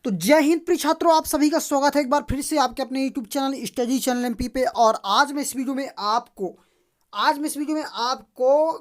तो जय हिंद प्रिय छात्रों, आप सभी का स्वागत है एक बार फिर से आपके अपने YouTube channel study channel MP पे। और आज मैं इस वीडियो में आपको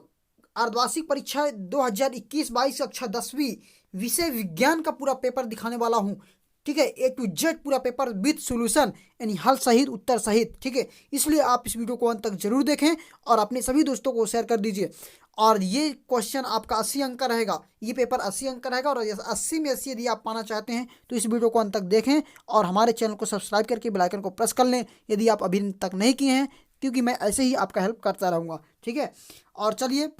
अर्धवार्षिक परीक्षा 2021-22 कक्षा 10वीं विषय विज्ञान का पूरा पेपर दिखाने वाला हूँ। ठीक है, ए टू जेड पूरा पेपर विद सॉल्यूशन, यानी हल सहित उत्तर सहित। ठीक है, इसलिए आप इस वीडियो को अंत तक जरूर देखें और अपने सभी दोस्तों को शेयर कर दीजिए। और ये क्वेश्चन आपका 80 अंक का रहेगा, ये पेपर 80 अंक का रहेगा। और 80 में 80 यदि आप पाना चाहते हैं तो इस वीडियो को अंत तक देखें और हमारे चैनल को सब्सक्राइब करके बेल आइकन को प्रेस कर लें यदि आप अभी तक नहीं किए हैं, क्योंकि मैं ऐसे ही आपका हेल्प करता रहूँगा। ठीक है, और चलिए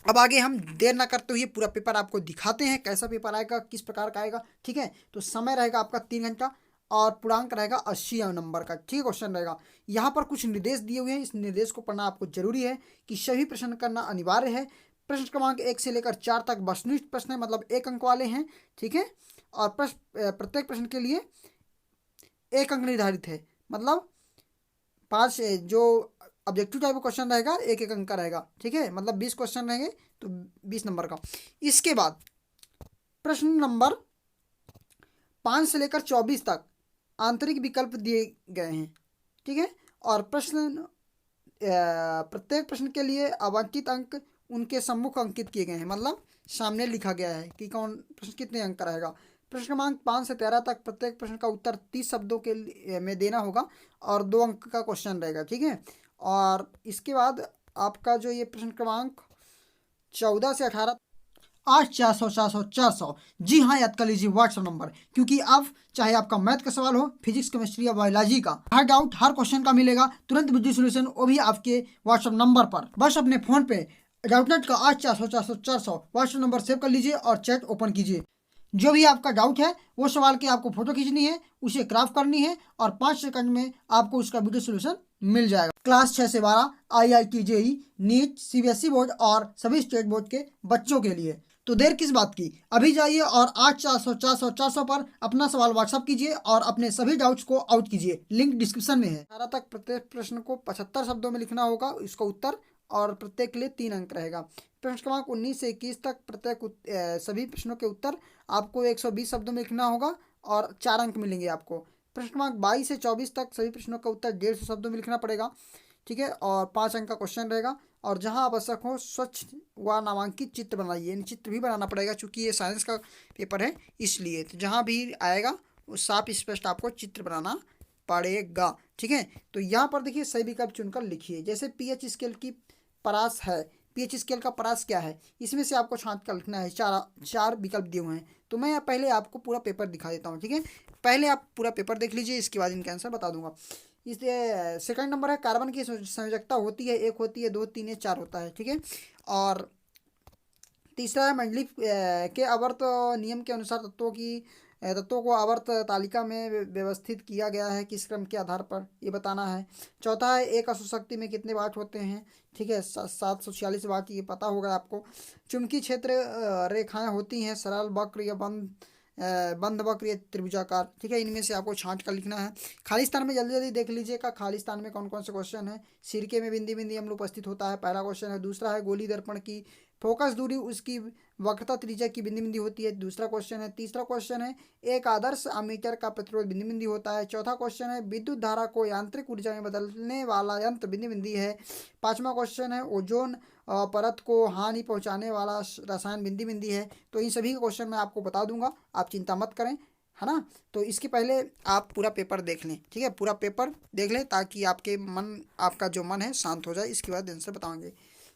अब आगे हम देर ना करते हुए पूरा पेपर आपको दिखाते हैं, कैसा पेपर आएगा, किस प्रकार का आएगा। ठीक है, तो समय रहेगा आपका 3 घंटा और पूर्णांक रहेगा 80 नंबर का। ठीक है, क्वेश्चन रहेगा। यहाँ पर कुछ निर्देश दिए हुए हैं, इस निर्देश को पढ़ना आपको जरूरी है कि सभी प्रश्न करना अनिवार्य है। प्रश्न क्रमांक 1 से लेकर 4 तक वस्तुनिष्ठ प्रश्न है, मतलब 1 अंक वाले हैं। ठीक है, और प्रत्येक प्रश्न के लिए 1 अंक निर्धारित है, मतलब 5 जो ऑब्जेक्टिव टाइप का क्वेश्चन रहेगा 1 अंक का रहेगा। ठीक है, मतलब 20 क्वेश्चन रहेंगे तो 20 नंबर का। इसके बाद प्रश्न नंबर 5 से लेकर 24 तक आंतरिक विकल्प दिए गए हैं। ठीक है, और प्रत्येक प्रश्न के लिए आवंटित अंक उनके सम्मुख अंकित किए गए हैं, मतलब सामने लिखा गया है कि कौन प्रश्न कितने अंक का रहेगा। प्रश्न क्रमांक 5 से 13 तक प्रत्येक प्रश्न का उत्तर 30 शब्दों में देना होगा और 2 अंक का क्वेश्चन रहेगा। ठीक है, और इसके बाद आपका जो ये प्रश्न क्रमांक 14 से 18 8 400 400 400, जी हाँ, याद कर लीजिए व्हाट्सएप नंबर, क्योंकि अब चाहे आपका मैथ का सवाल हो, फिजिक्स, केमिस्ट्री या बायोलॉजी का, हर डाउट हर क्वेश्चन का मिलेगा तुरंत वीडियो सोल्यूशन, वो भी आपके व्हाट्सएप नंबर पर। बस अपने फोन पे डाउटनेट का 8 400 400 400 व्हाट्सएप नंबर सेव कर लीजिए और चैट ओपन कीजिए। जो भी आपका डाउट है वो सवाल की आपको फोटो खींचनी है, उसे क्राफ्ट करनी है और 5 सेकंड में आपको उसका वीडियो सोल्यूशन मिल जाएगा। क्लास 6 से 12 IIT JEE NEET CBSE board और सभी स्टेट बोर्ड के बच्चों के लिए। तो देर किस बात की, अभी जाइए और 8 400 400 400 पर अपना सवाल व्हाट्सअप कीजिए और अपने सभी डाउट्स को आउट कीजिए। लिंक डिस्क्रिप्शन में है। 18 तक प्रत्येक प्रश्न को 75 शब्दों में लिखना होगा, इसका उत्तर, और प्रत्येक के लिए 3 अंक रहेगा। प्रश्न क्रमांक 19 से 21 तक सभी प्रश्नों के उत्तर आपको 120 शब्दों में लिखना होगा और 4 अंक मिलेंगे आपको। प्रश्न क्रमांक 22 से 24 तक सभी प्रश्नों का उत्तर 150 शब्दों में लिखना पड़ेगा। ठीक है, और 5 अंक का क्वेश्चन रहेगा। और जहां आवश्यक हो स्वच्छ व नामांकित चित्र बनाइए, यानी चित्र भी बनाना पड़ेगा, चूंकि ये साइंस का पेपर है इसलिए। तो जहां भी आएगा वो साफ स्पष्ट आपको चित्र बनाना पड़ेगा। ठीक है, तो यहाँ पर देखिए सही विकल्प चुनकर लिखिए। जैसे पीएच स्केल की परास है, पीएच स्केल का परास क्या है, इसमें से आपको छांट कर लिखना है। चार विकल्प दिए हुए हैं, तो मैं पहले आपको पूरा पेपर दिखा देता हूँ। ठीक है, पहले आप पूरा पेपर देख लीजिए, इसके बाद इनका आंसर बता दूंगा। इसलिए सेकंड नंबर है कार्बन की संयोजकता होती है, 1 होती है, 2 3 या 4 होता है। ठीक है, और तीसरा है मंडलीफ के आवर्त नियम के अनुसार तत्वों को आवर्त तालिका में व्यवस्थित किया गया है, किस क्रम के आधार पर, ये बताना है। चौथा है एक अशुशक्ति में कितने वाट होते हैं। ठीक है, 746 वाट, ये पता होगा आपको। चुंबकीय क्षेत्र रेखाएं होती हैं सरल, वक्र या बंद वक्र या त्रिभुजाकार। ठीक है, इनमें से आपको छांट कर लिखना है। खालिस्तान में जल्दी जल्दी देख लीजिएगा, खालिस्तान में कौन कौन से क्वेश्चन है। सिरके में बिंदी बिंदी अम्ल उपस्थित होता है, पहला क्वेश्चन है। दूसरा है गोली दर्पण की फोकस दूरी उसकी वक्रता त्रिज्या की बिंदी बिंदी होती है, दूसरा क्वेश्चन है। तीसरा क्वेश्चन है एक आदर्श अमीटर का प्रतिरोध बिंदी बिंदी होता है। चौथा क्वेश्चन है विद्युत धारा को यांत्रिक ऊर्जा में बदलने वाला यंत्र बिंदी बिंदी है। पांचवा क्वेश्चन है ओजोन परत को हानि पहुंचाने वाला रसायन बिंदी बिंदी है। तो इन सभी का क्वेश्चन मैं आपको बता दूंगा, आप चिंता मत करें, है ना। तो इसके पहले आप पूरा पेपर देख लें। ठीक है, पूरा पेपर देख लें ताकि आपका जो मन है शांत हो जाए, इसके बाद आंसर बताएंगे।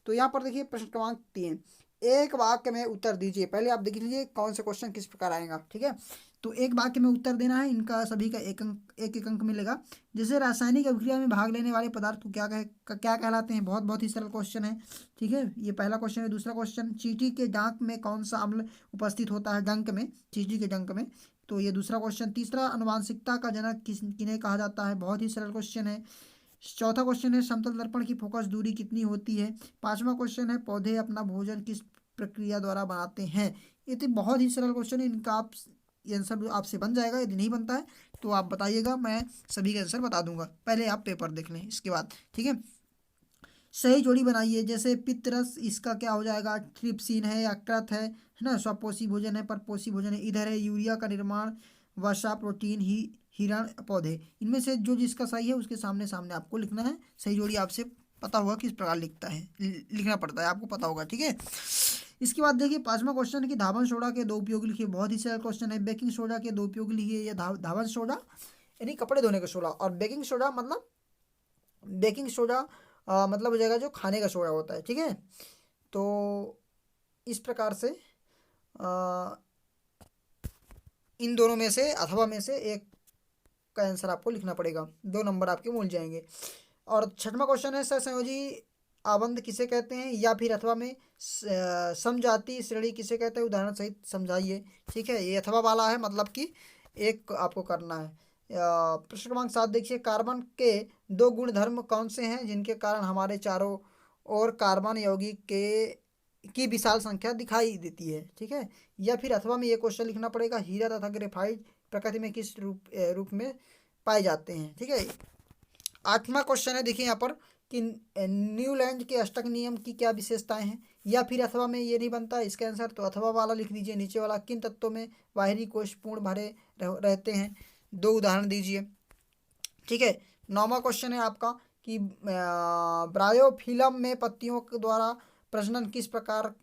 तो यहाँ पर देखिए प्रश्न क्रमांक 3, एक वाक्य में उत्तर दीजिए। पहले आप देख लीजिए कौन से क्वेश्चन किस प्रकार आएगा। ठीक है, तो एक वाक्य में उत्तर देना है, इनका सभी का एक अंक मिलेगा। जैसे रासायनिक अभिक्रिया में भाग लेने वाले पदार्थ को क्या कहलाते हैं, बहुत बहुत ही सरल क्वेश्चन है। ठीक है, ये पहला क्वेश्चन है। दूसरा क्वेश्चन, चींटी के डांक में कौन सा अम्ल उपस्थित होता है, डंक में, चींटी के डंक में, तो ये दूसरा क्वेश्चन। तीसरा, आनुवांशिकता का जनक किन्हें कहा जाता है, बहुत ही सरल क्वेश्चन है। चौथा क्वेश्चन है समतल दर्पण की फोकस दूरी कितनी होती है। पांचवा क्वेश्चन है पौधे अपना भोजन किस प्रक्रिया द्वारा बनाते हैं। ये तो बहुत ही सरल क्वेश्चन है, इनका आप आंसर आपसे बन जाएगा। यदि नहीं बनता है तो आप बताइएगा, मैं सभी का आंसर बता दूंगा। पहले आप पेपर देख लें इसके बाद। ठीक है, सही जोड़ी बनाइए। जैसे पितरस, इसका क्या हो जाएगा, ट्रिप्सिन है या क्रत है ना, स्वपोषी भोजन है, परपोषी भोजन है। इधर है यूरिया का निर्माण, वसा, प्रोटीन, हिरण, पौधे। इनमें से जो जिसका सही है उसके सामने सामने आपको लिखना है। सही जोड़ी आपसे पता होगा किस प्रकार लिखता है, लिखना पड़ता है, आपको पता होगा, ठीक है। इसके बाद देखिए 5वां क्वेश्चन है कि धावन सोडा के दो उपयोग लिखिए। बहुत ही सरल क्वेश्चन है। बेकिंग सोडा के दो उपयोग लिखिए। या धावन सोडा यानी कपड़े धोने का सोडा, और बेकिंग सोडा मतलब बेकिंग सोडा मतलब हो जाएगा जो खाने का सोडा होता है, ठीक है। तो इस प्रकार से इन दोनों में से अथवा में से एक का आंसर आपको लिखना पड़ेगा। 2 नंबर आपके मिल जाएंगे। और 6वां क्वेश्चन है सहसंयोजी आबंध किसे कहते हैं, या फिर अथवा में समजाति श्रेणी किसे कहते हैं, उदाहरण सहित समझाइए, ठीक है। ये अथवा वाला है, मतलब कि एक आपको करना है। प्रश्न क्रमांक 7 देखिए, कार्बन के 2 गुण धर्म कौन से हैं जिनके कारण हमारे चारों ओर कार्बन यौगिक के की विशाल संख्या दिखाई देती है, ठीक है। या फिर अथवा में ये क्वेश्चन लिखना पड़ेगा, हीरा तथा ग्रेफाइट प्रकृति में किस रूप में पाए जाते हैं, ठीक है। 8वां क्वेश्चन है देखिए यहाँ पर कि न्यूलैंड के अष्टक नियम की क्या विशेषताएं हैं। या फिर अथवा में ये नहीं बनता इसका आंसर, तो अथवा वाला लिख दीजिए नीचे वाला। किन तत्वों में बाहरी कोश पूर्ण भरे रहते हैं, 2 उदाहरण दीजिए, ठीक है। 9वां क्वेश्चन है आपका कि ब्रायोफिलम में पत्तियों के द्वारा प्रजनन किस प्रकार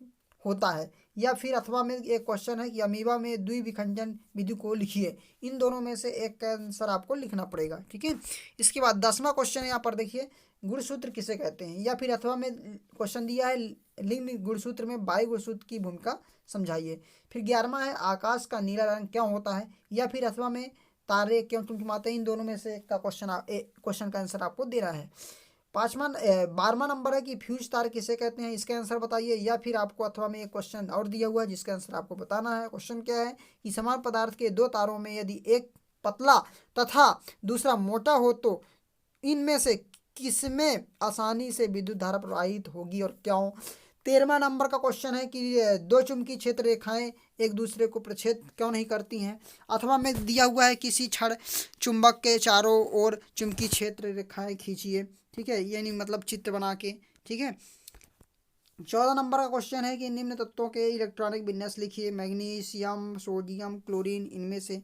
होता है। या फिर अथवा में एक क्वेश्चन है कि अमीबा में द्विविखंडन विधि को लिखिए। इन दोनों में से एक का आंसर आपको लिखना पड़ेगा, ठीक है। इसके बाद 10वां क्वेश्चन यहाँ पर देखिए, गुणसूत्र किसे कहते हैं। या फिर अथवा में क्वेश्चन दिया है लिंग गुणसूत्र में वायु गुणसूत्र की भूमिका समझाइए। फिर 11वां है आकाश का नीला रंग क्यों होता है। या फिर अथवा में तारे क्यों टिमटिमाते हैं। इन दोनों में से एक का क्वेश्चन का आंसर आपको देना है। 12वां नंबर है कि फ्यूज तार किसे कहते हैं, इसका आंसर बताइए। या फिर आपको अथवा में एक क्वेश्चन और दिया हुआ है जिसका आंसर आपको बताना है। क्वेश्चन क्या है कि समान पदार्थ के 2 तारों में यदि एक पतला तथा दूसरा मोटा हो तो इनमें से किसमें आसानी से विद्युत धारा प्रवाहित होगी और क्यों। 13वां नंबर का क्वेश्चन है कि 2 चुंबकीय क्षेत्र रेखाएं एक दूसरे को प्रछेद क्यों नहीं करती हैं। अथवा में दिया हुआ है किसी क्षण चुंबक के चारों ओर चुंबकीय क्षेत्र रेखाएं खींचिए, ठीक है, यानी मतलब चित्र बना के, ठीक है। 14 नंबर का क्वेश्चन है कि निम्न तत्वों के इलेक्ट्रॉनिक विन्यास लिखिए। मैग्नीशियम, सोडियम, क्लोरीन, इनमें से।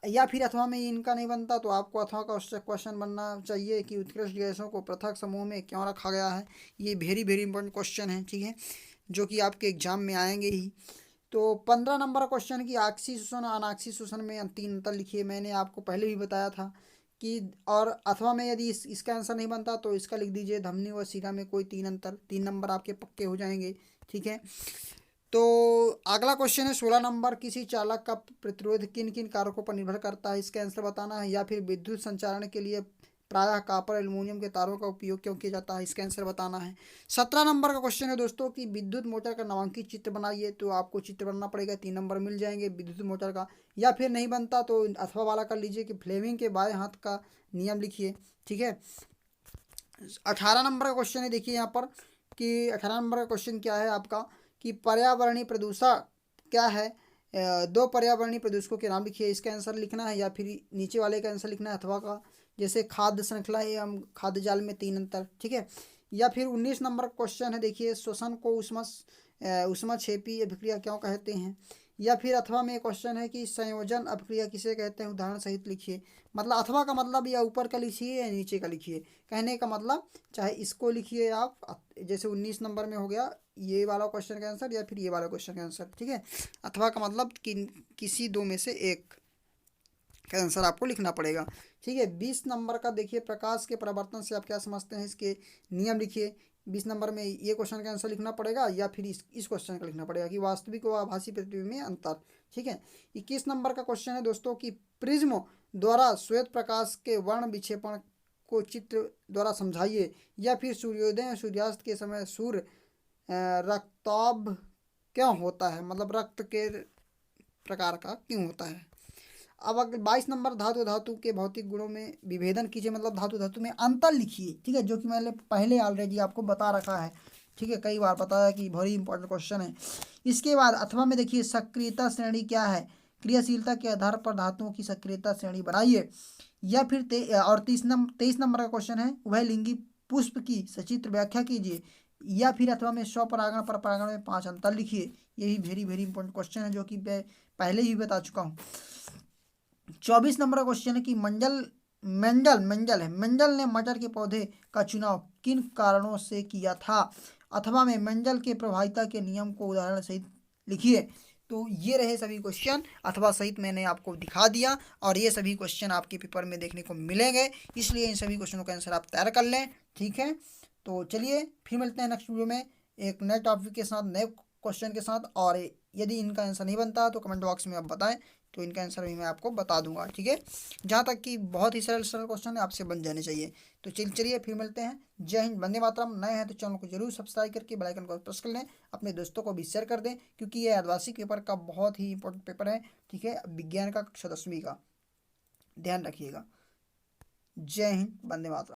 या फिर अथवा में इनका नहीं बनता तो आपको अथवा का क्वेश्चन बनना चाहिए कि उत्कृष्ट गैसों को पृथक समूह में क्यों रखा गया है। ये वेरी वेरी इंपॉर्टेंट क्वेश्चन है, ठीक है, जो कि आपके एग्जाम में आएंगे ही। तो 15 नंबर का क्वेश्चन कि आक्सीय शोषण और अनाक्सीय शोषण में 3 अंतर लिखिए। मैंने आपको पहले भी बताया था कि, और अथवा में यदि इसका आंसर नहीं बनता तो इसका लिख दीजिए धमनी व शिरा में कोई 3 अंतर। 3 नंबर आपके पक्के हो जाएंगे, ठीक है। तो अगला क्वेश्चन है 16 नंबर, किसी चालक का प्रतिरोध किन किन कारकों पर निर्भर करता है, इसका आंसर बताना है। या फिर विद्युत संचारण के लिए प्रायः कॉपर एल्युमिनियम के तारों का उपयोग क्यों किया जाता है, इसका आंसर बताना है। 17 नंबर का क्वेश्चन है दोस्तों कि विद्युत मोटर का नामांकित चित्र बनाइए। तो आपको चित्र बनाना पड़ेगा, 3 नंबर मिल जाएंगे विद्युत मोटर का। या फिर नहीं बनता तो अथवा वाला कर लीजिए कि फ्लेमिंग के बाएं हाथ का नियम लिखिए, ठीक है। 18 नंबर का क्वेश्चन है देखिए यहाँ पर कि 18 नंबर का क्वेश्चन क्या है आपका कि पर्यावरणीय प्रदूषण क्या है। 2 पर्यावरणीय प्रदूषकों के नाम लिखिए, इसका आंसर लिखना है। या फिर नीचे वाले का आंसर लिखना है अथवा का, जैसे खाद्य श्रृंखला एवं खाद्य जाल में 3 अंतर, ठीक है। या फिर 19 नंबर क्वेश्चन है देखिए, श्वसन को ऊष्माक्षेपी अभिक्रिया क्यों कहते हैं। या फिर अथवा में क्वेश्चन है कि संयोजन अभिक्रिया किसे कहते हैं, उदाहरण सहित लिखिए। मतलब अथवा का मतलब या ऊपर का लिखिए या नीचे का लिखिए, कहने का मतलब चाहे इसको लिखिए आप, जैसे 19 नंबर में हो गया ये वाला क्वेश्चन का आंसर या फिर ये वाला क्वेश्चन का आंसर, ठीक है। अथवा का मतलब कि किसी 2 में से एक का आंसर आपको लिखना पड़ेगा, ठीक है। 20 नंबर का देखिए, प्रकाश के परावर्तन से आप क्या समझते हैं, इसके नियम लिखिए। 20 नंबर में ये क्वेश्चन का आंसर लिखना पड़ेगा या फिर इस क्वेश्चन का लिखना पड़ेगा कि वास्तविक व आभासी प्रतिबिंब में अंतर, ठीक है। 21 नंबर का क्वेश्चन है दोस्तों कि प्रिज्म द्वारा श्वेत प्रकाश के वर्ण विक्षेपण को चित्र द्वारा समझाइए। या फिर सूर्योदय और सूर्यास्त के समय सूर्य रक्तौभ क्यों होता है, मतलब रक्त के प्रकार का क्यों होता है। अब अगर 22 नंबर धातु के भौतिक गुणों में विभेदन कीजिए, मतलब धातु में अंतर लिखिए, ठीक है, जो कि मैंने पहले ऑलरेडी आपको बता रखा है, ठीक है, कई बार बताया कि बहुत ही इंपॉर्टेंट क्वेश्चन है। इसके बाद अथवा में देखिए सक्रियता श्रेणी क्या है, क्रियाशीलता के आधार पर धातुओं की सक्रियता श्रेणी बनाइए। या फिर 23 नंबर का क्वेश्चन है उभयलिंगी पुष्प की सचित्र व्याख्या कीजिए, या फिर अथवा में स्वपरागण पर परागण में 5 अंतर लिखिए। ये भी वेरी वेरी इंपॉर्टेंट क्वेश्चन है जो कि मैं पहले ही बता चुका हूँ। 24 नंबर का क्वेश्चन है कि मेंडल ने मटर के पौधे का चुनाव किन कारणों से किया था, अथवा में मेंडल के प्रभाविता के नियम को उदाहरण सहित लिखिए। तो ये रहे सभी क्वेश्चन अथवा सहित मैंने आपको दिखा दिया, और ये सभी क्वेश्चन आपके पेपर में देखने को मिलेंगे, इसलिए इन सभी क्वेश्चनों का आंसर आप तैयार कर लें। ठीक है, तो चलिए फिर मिलते हैं नेक्स्ट वीडियो में एक नए टॉपिक के साथ, नए क्वेश्चन के साथ। और यदि इनका आंसर नहीं बनता तो कमेंट बॉक्स में आप बताएं, तो इनका आंसर भी मैं आपको बता दूंगा। ठीक है, जहाँ तक कि बहुत ही सरल सरल क्वेश्चन है, आपसे बन जाने चाहिए। तो चलिए फिर मिलते हैं। जय हिंद, वंदे मातरम। नए हैं तो चैनल को जरूर सब्सक्राइब करके बेल आइकन को प्रेस कर लें, अपने दोस्तों को भी शेयर कर दें, क्योंकि ये आदिवासी पेपर का बहुत ही इंपॉर्टेंट पेपर है। ठीक है, विज्ञान का कक्षा 10वीं का, ध्यान रखिएगा। जय हिंद, वंदे मातरम।